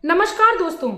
नमस्कार दोस्तों।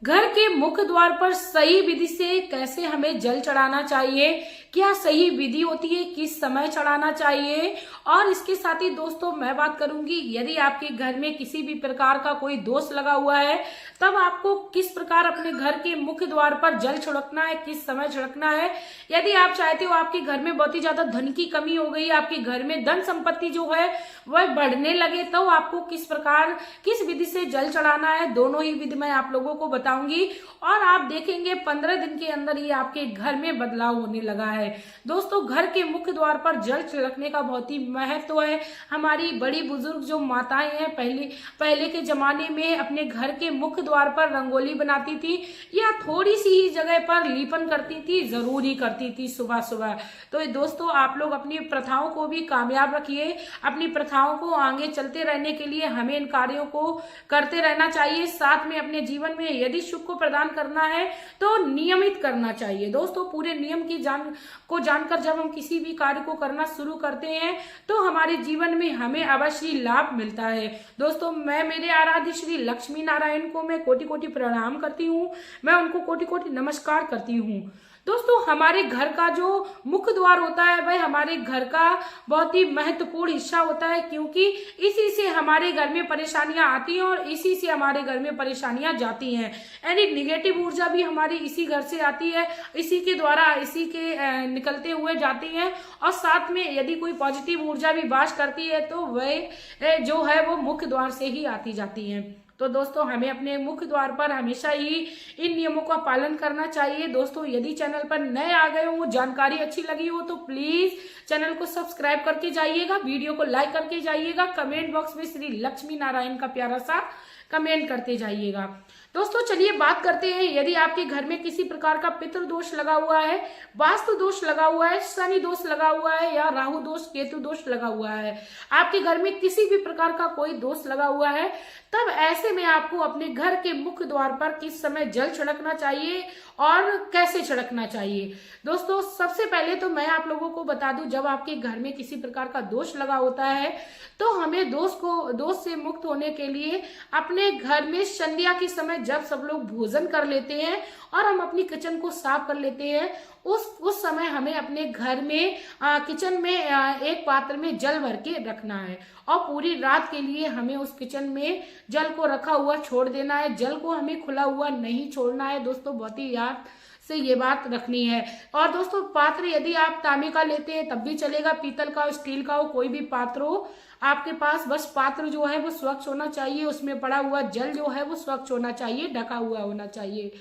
घर के मुख्य द्वार पर सही विधि से कैसे हमें जल चढ़ाना चाहिए, क्या सही विधि होती है, किस समय चढ़ाना चाहिए, और इसके साथ ही दोस्तों मैं बात करूंगी यदि आपके घर में किसी भी प्रकार का कोई दोष लगा हुआ है तब आपको किस प्रकार अपने घर के मुख्य द्वार पर जल छिड़कना है, किस समय छिड़कना है। यदि आप चाहते हो आपके घर में बहुत ही ज्यादा धन की कमी हो गई, आपके घर में धन संपत्ति जो है वह बढ़ने लगे, तो आपको किस प्रकार किस विधि से जल चढ़ाना है, दोनों ही विधि मैं आप लोगों को बताऊंगी और आप देखेंगे 15 दिन के अंदर ही आपके घर में बदलाव होने लगा है। दोस्तों, घर के मुख्य द्वार पर जल छिड़कने का बहुत ही महत्व है। हमारी बड़ी बुजुर्ग जो माताएं हैं पहले के जमाने में अपने घर के मुख्य द्वार पर रंगोली बनाती थी या थोड़ी सी ही जगह पर लीपन करती थी, जरूर ही करती थी सुबह सुबह। तो दोस्तों, आप लोग अपनी प्रथाओं को भी कामयाब रखिए। अपनी प्रथाओं को आगे चलते रहने के लिए हमें इन कार्यों को करते रहना चाहिए। साथ में अपने जीवन में यदि सुख को प्रदान करना है तो नियमित करना चाहिए। दोस्तों, पूरे नियम की जानकर जब हम किसी भी कार्य को करना शुरू करते हैं तो हमारे जीवन में हमें अवश्य लाभ मिलता है। दोस्तों, मैं मेरे आराध्य श्री लक्ष्मी नारायण को मैं कोटि कोटि प्रणाम करती हूँ, मैं उनको कोटि कोटि नमस्कार करती हूँ। दोस्तों, हमारे घर का जो मुख्य द्वार होता है वह हमारे घर का बहुत ही महत्वपूर्ण हिस्सा होता है, क्योंकि इसी से हमारे घर में परेशानियां आती हैं और इसी से हमारे घर में परेशानियां जाती हैं। यानी निगेटिव ऊर्जा भी हमारी इसी घर से आती है, इसी के द्वारा इसी के निकलते हुए जाती है, और साथ में यदि कोई पॉजिटिव ऊर्जा भी वास करती है तो वह जो है वो मुख्य द्वार से ही आती जाती है। तो दोस्तों, हमें अपने मुख्य द्वार पर हमेशा ही इन नियमों का पालन करना चाहिए। दोस्तों, यदि चैनल पर नए आ गए हो, जानकारी अच्छी लगी हो तो प्लीज चैनल को सब्सक्राइब करके जाइएगा, वीडियो को लाइक करके जाइएगा, कमेंट बॉक्स में श्री लक्ष्मी नारायण का प्यारा सा कमेंट करते जाइएगा। दोस्तों, चलिए बात करते हैं, यदि आपके घर में किसी प्रकार का पितृ दोष लगा हुआ है, वास्तु दोष लगा हुआ है, शनि दोष लगा हुआ है या राहु दोष केतु दोष लगा हुआ है, आपके घर में किसी भी प्रकार का कोई दोष लगा हुआ है, तब ऐसे में आपको अपने घर के मुख्य द्वार पर किस समय जल छिड़कना चाहिए और कैसे छिड़कना चाहिए। दोस्तों, सबसे पहले तो मैं आप लोगों को बता दूं, जब आपके घर में किसी प्रकार का दोष लगा होता है तो हमें दोष से मुक्त होने के लिए अपने घर में संध्या के समय जब सब लोग भोजन कर लेते हैं और हम अपनी किचन को साफ कर लेते हैं, उस समय हमें अपने घर में किचन में एक पात्र में जल भर के रखना है और पूरी रात के लिए हमें उस किचन में जल को रखा हुआ छोड़ देना है। जल को हमें खुला हुआ नहीं छोड़ना है। दोस्तों, बहुत ही याद से ये बात रखनी है। और दोस्तों, पात्र यदि आप तांबे का लेते हैं तब भी चलेगा, पीतल का, स्टील का हो, कोई भी पात्र हो आपके पास, बस पात्र जो है वो स्वच्छ होना चाहिए, उसमें पड़ा हुआ जल जो है वो स्वच्छ होना चाहिए, ढका हुआ होना चाहिए।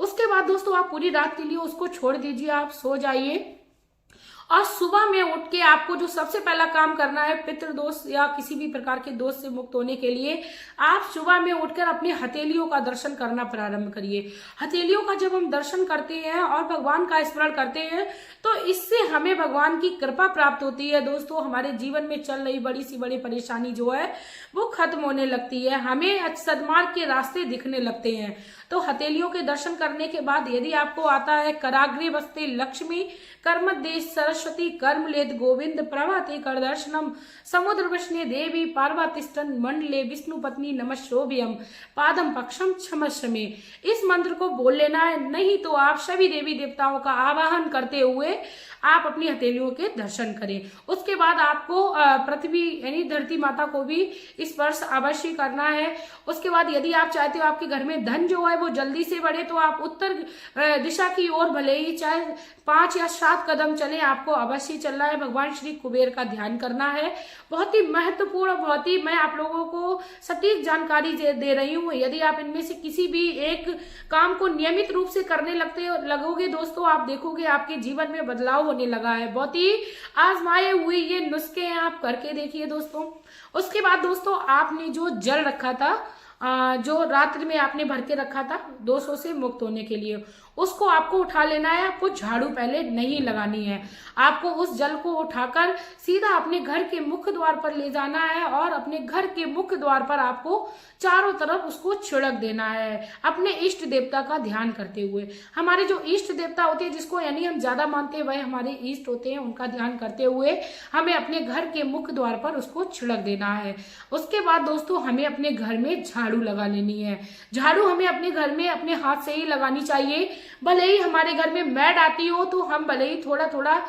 उसके बाद दोस्तों, आप पूरी रात के लिए उसको छोड़ दीजिए, आप सो जाइए और सुबह में उठ के आपको जो सबसे पहला काम करना है, पितृदोष या किसी भी प्रकार के दोष से मुक्त होने के लिए आप सुबह में उठकर अपनी हथेलियों का दर्शन करना प्रारंभ करिए। हथेलियों का जब हम दर्शन करते हैं और भगवान का स्मरण करते हैं तो इससे हमें भगवान की कृपा प्राप्त होती है। दोस्तों, हमारे जीवन में चल रही बड़ी सी बड़ी परेशानी जो है वो खत्म होने लगती है, हमें सद्मार्ग के रास्ते दिखने लगते हैं। तो हथेलियों के दर्शन करने के बाद यदि आपको आता है, कराग्रे वस्ते लक्ष्मी कर्मदेश सरस्वती कर्मलेद गोविंद प्रभाते कर दर्शनम समुद्र वृष्णे देवी पार्वतिष्ठन मंडले विष्णु पत्नी नमस्ोभ्यम पादम पक्षम क्षमश्रमे, इस मंत्र को बोल लेना है। नहीं तो आप सभी देवी देवताओं का आवाहन करते हुए आप अपनी हथेलियों के दर्शन करें। उसके बाद आपको पृथ्वी यानी धरती माता को भी स्पर्श अवश्य करना है। उसके बाद यदि आप चाहते हो आपके घर में धन जो है वो जल्दी से बढ़े तो आप उत्तर दिशा की ओर भले ही चाहे 5 या 7 कदम चले, आपको अवश्य चलना है। भगवान श्री कुबेर का ध्यान करना है। बहुत ही महत्वपूर्ण, बहुत ही मैं आप लोगों को सटीक जानकारी दे रही हूँ। यदि आप इनमें से किसी भी एक काम को नियमित रूप से करने लगोगे दोस्तों, आप देखोगे आपके जीवन में बदलाव होने लगा है। बहुत ही आजमाए हुए ये नुस्खे आप करके देखिए दोस्तों। उसके बाद दोस्तों, आपने जो जल रखा था, जो रात्रि में आपने भर के रखा था दोषों से मुक्त होने के लिए, उसको आपको उठा लेना है। आपको झाड़ू पहले नहीं लगानी है, आपको उस जल को उठाकर सीधा अपने घर के मुख्य द्वार पर ले जाना है और अपने घर के मुख्य द्वार पर आपको चारों तरफ उसको छिड़क देना है, अपने इष्ट देवता का ध्यान करते हुए। हमारे जो इष्ट देवता होते हैं, जिसको यानी हम ज्यादा मानते हैं, वह हमारे इष्ट होते हैं, उनका ध्यान करते हुए हमें अपने घर के मुख्य द्वार पर उसको छिड़क देना है। उसके बाद दोस्तों हमें अपने घर में झाड़ू लगा लेनी है। झाड़ू हमें अपने घर में अपने हाथ से ही लगानी चाहिए। भले ही हमारे घर में मैड आती हो तो हम भले ही थोड़ा थोड़ा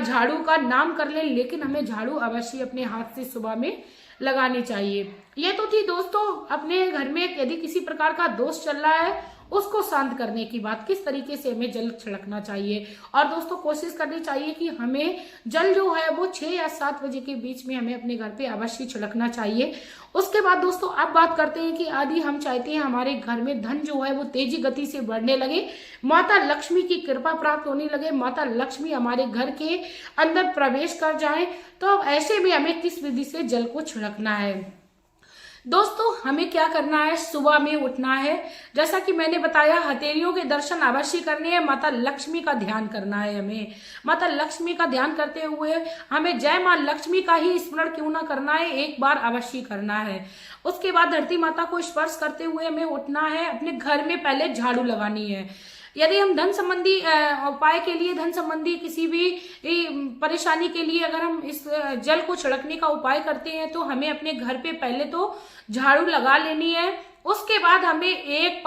झाड़ू का नाम कर लें, लेकिन हमें झाड़ू अवश्य अपने हाथ से सुबह में लगानी चाहिए। ये तो थी दोस्तों अपने घर में यदि किसी प्रकार का दोष चल रहा है उसको शांत करने की बात, किस तरीके से हमें जल छिड़कना चाहिए। और दोस्तों कोशिश करनी चाहिए कि हमें जल जो है वो 6 या 7 बजे के बीच में हमें अपने घर पे अवश्य छिड़कना चाहिए। उसके बाद दोस्तों अब बात करते हैं कि यदि हम चाहते हैं हमारे घर में धन जो है वो तेजी गति से बढ़ने लगे, माता लक्ष्मी की कृपा प्राप्त होने लगे, माता लक्ष्मी हमारे घर के अंदर प्रवेश कर जाए, तो ऐसे में हमें किस विधि से जल को छिड़कना है। दोस्तों हमें क्या करना है, सुबह में उठना है। जैसा कि मैंने बताया हथेलियों के दर्शन अवश्य करने हैं, माता लक्ष्मी का ध्यान करना है। हमें माता लक्ष्मी का ध्यान करते हुए हमें जय मां लक्ष्मी का ही स्मरण क्यों ना करना है, एक बार अवश्य करना है। उसके बाद धरती माता को स्पर्श करते हुए हमें उठना है, अपने घर में पहले झाड़ू लगानी है। यदि हम धन संबंधी उपाय के लिए, धन संबंधी किसी भी परेशानी के लिए अगर हम इस जल को छिड़कने का उपाय करते हैं तो हमें अपने घर पे पहले तो झाड़ू लगा लेनी है। उसके बाद हमें एक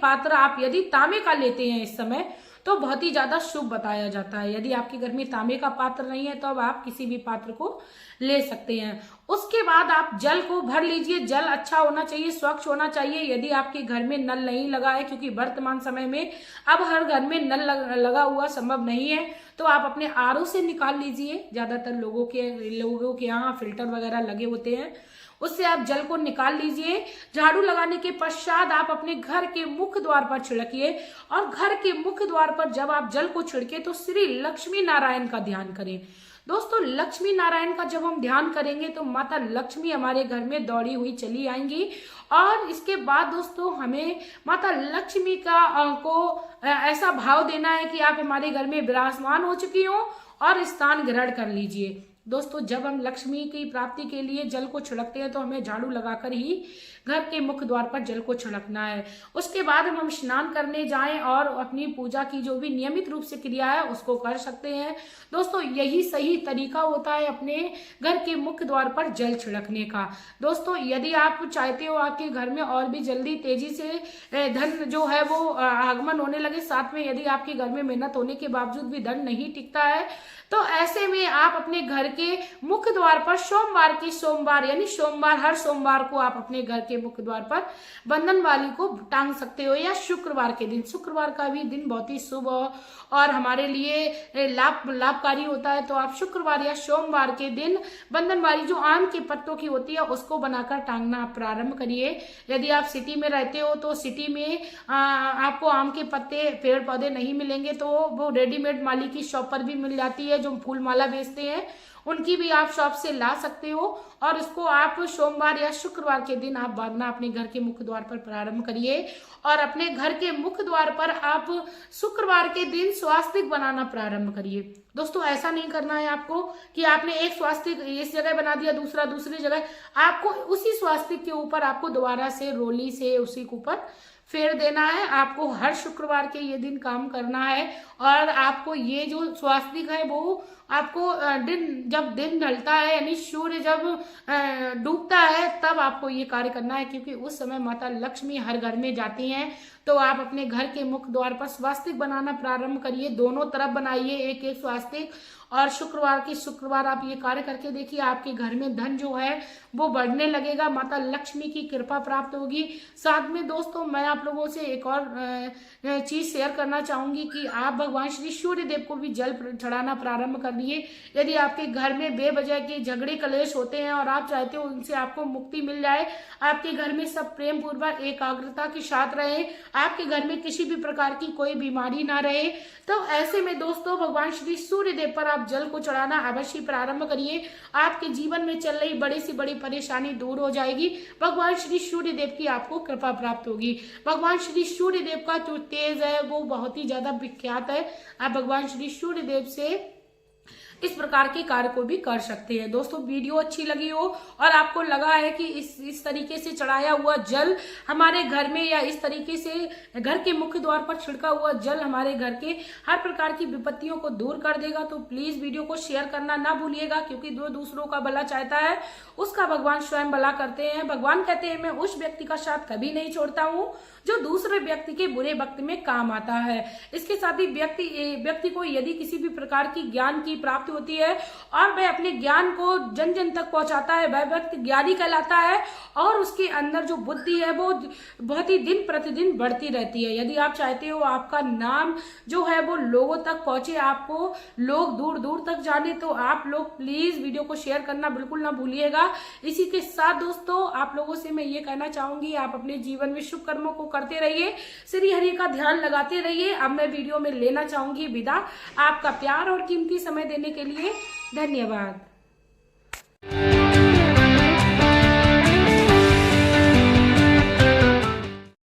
पात्र आप यदि तांबे का लेते हैं इस समय तो बहुत ही ज्यादा शुभ बताया जाता है। यदि आपके घर में तांबे का पात्र नहीं है तो अब आप किसी भी पात्र को ले सकते हैं। उसके बाद आप जल को भर लीजिए। जल अच्छा होना चाहिए, स्वच्छ होना चाहिए। यदि आपके घर में नल नहीं लगा है, क्योंकि वर्तमान समय में अब हर घर में नल लगा हुआ संभव नहीं है, तो आप अपने आरओ से निकाल लीजिए। ज्यादातर लोगों के यहाँ फिल्टर वगैरह लगे होते हैं, उससे आप जल को निकाल लीजिए। झाड़ू लगाने के पश्चात आप अपने घर के मुख्य द्वार पर छिड़किए और घर के मुख्य द्वार पर जब आप जल को छिड़के तो श्री लक्ष्मी नारायण का ध्यान करें। दोस्तों लक्ष्मी नारायण का जब हम ध्यान करेंगे तो माता लक्ष्मी हमारे घर में दौड़ी हुई चली आएंगी। और इसके बाद दोस्तों हमें माता लक्ष्मी को ऐसा भाव देना है कि आप हमारे घर में विराजमान हो चुकी हो और स्थान ग्रहण कर लीजिए। दोस्तों जब हम लक्ष्मी की प्राप्ति के लिए जल को छिड़कते हैं तो हमें झाड़ू लगाकर ही घर के मुख्य द्वार पर जल को छिड़कना है। उसके बाद हम स्नान करने जाएं और अपनी पूजा की जो भी नियमित रूप से क्रिया है उसको कर सकते हैं। दोस्तों यही सही तरीका होता है अपने घर के मुख्य द्वार पर जल छिड़कने का। दोस्तों यदि आप चाहते हो आपके घर में और भी जल्दी तेजी से धन जो है वो आगमन होने लगे, साथ में यदि आपके घर में मेहनत होने के बावजूद भी धन नहीं टिकता है, तो ऐसे में आप अपने घर के मुख्य द्वार पर सोमवार यानी हर सोमवार को आप अपने घर के मुख्य द्वार पर बंधन वाली को टांग सकते हो, या शुक्रवार के दिन। शुक्रवार का भी दिन बहुत ही शुभ और हमारे लिए लाभकारी होता है, तो आप शुक्रवार या सोमवार के दिन बंधन वाली जो आम के पत्तों की होती है उसको बनाकर टांगना प्रारंभ करिए। यदि आप सिटी में रहते हो तो सिटी में आपको आम के पत्ते पेड़ पौधे नहीं मिलेंगे तो वो रेडीमेड माली की शॉप पर भी मिल जाती है, जो फूल माला बेचते हैं उनकी भी आप शॉप से ला सकते हो। और इसको आप सोमवार या शुक्रवार के दिन आप बांधना अपने घर के मुख्य द्वार पर प्रारंभ करिए। और अपने घर के मुख्य द्वार पर आप शुक्रवार के दिन स्वास्तिक बनाना प्रारंभ करिए। दोस्तों ऐसा नहीं करना है आपको कि आपने एक स्वास्तिक इस जगह बना दिया, दूसरा दूसरी जगह। आपको उसी स्वास्तिक के ऊपर आपको दोबारा से रोली से उसी के ऊपर फेर देना है। आपको हर शुक्रवार के ये दिन काम करना है। और आपको ये जो स्वास्तिक है वो आपको जब दिन ढलता है यानी सूर्य जब डूबता है तब आपको ये कार्य करना है, क्योंकि उस समय माता लक्ष्मी हर घर में जाती हैं। तो आप अपने घर के मुख्य द्वार पर स्वास्तिक बनाना प्रारंभ करिए, दोनों तरफ बनाइए एक एक स्वास्तिक। और शुक्रवार आप ये कार्य करके देखिए, आपके घर में धन जो है वो बढ़ने लगेगा, माता लक्ष्मी की कृपा प्राप्त होगी। साथ में दोस्तों मैं आप लोगों से एक और चीज शेयर करना चाहूंगी कि आप भगवान श्री सूर्य देव को भी जल चढ़ाना प्रारंभ कर दिए। यदि आपके घर में बेवजह के झगड़े कलेश होते हैं और आप चाहते हो उनसे आपको मुक्ति मिल जाए, आपके घर में सब प्रेम पूर्वक एकाग्रता के साथ रहे, आपके घर में किसी भी प्रकार की कोई बीमारी ना रहे, तो ऐसे में दोस्तों भगवान श्री सूर्य देव पर आप आप जल को चढ़ाना अवश्य प्रारंभ करिए। आपके जीवन में चल रही बड़ी से बड़ी परेशानी दूर हो जाएगी। भगवान श्री सूर्य देव की आपको कृपा प्राप्त होगी। भगवान श्री सूर्य देव का जो तेज है वो बहुत ही ज्यादा विख्यात है। आप भगवान श्री सूर्य देव से इस प्रकार के कार्य को भी कर सकते हैं। दोस्तों वीडियो अच्छी लगी हो और आपको लगा है कि इस तरीके से चढ़ाया हुआ जल हमारे घर में या इस तरीके से घर के मुख्य द्वार पर छिड़का हुआ जल हमारे घर के हर प्रकार की विपत्तियों को दूर कर देगा, तो प्लीज वीडियो को शेयर करना ना भूलिएगा, क्योंकि जो दूसरों का भला चाहता है उसका भगवान स्वयं भला करते हैं। भगवान कहते हैं मैं उस व्यक्ति का साथ कभी नहीं छोड़ता हूँ जो दूसरे व्यक्ति के बुरे वक्त में काम आता है। इसके साथ ही व्यक्ति को यदि किसी भी प्रकार की ज्ञान की प्राप्ति होती है और वह अपने ज्ञान को जन जन तक पहुंचाता है, वह व्यक्ति ज्ञानी कहलाता है और उसके अंदर जो बुद्धि है वो बहुत ही दिन प्रतिदिन बढ़ती रहती है। यदि आप चाहते हो आपका नाम जो है वो लोगों तक पहुंचे, आपको लोग दूर दूर तक जाने, तो आप लोग प्लीज वीडियो को शेयर करना बिल्कुल ना भूलिएगा। इसी के साथ दोस्तों आप लोगों से मैं ये कहना चाहूंगी, आप अपने जीवन में शुभ कर्मों को करते रहिए, श्री हरि का ध्यान लगाते रहिए। अब मैं वीडियो में लेना चाहूंगी विदा। आपका प्यार और कीमती समय देने के लिए धन्यवाद।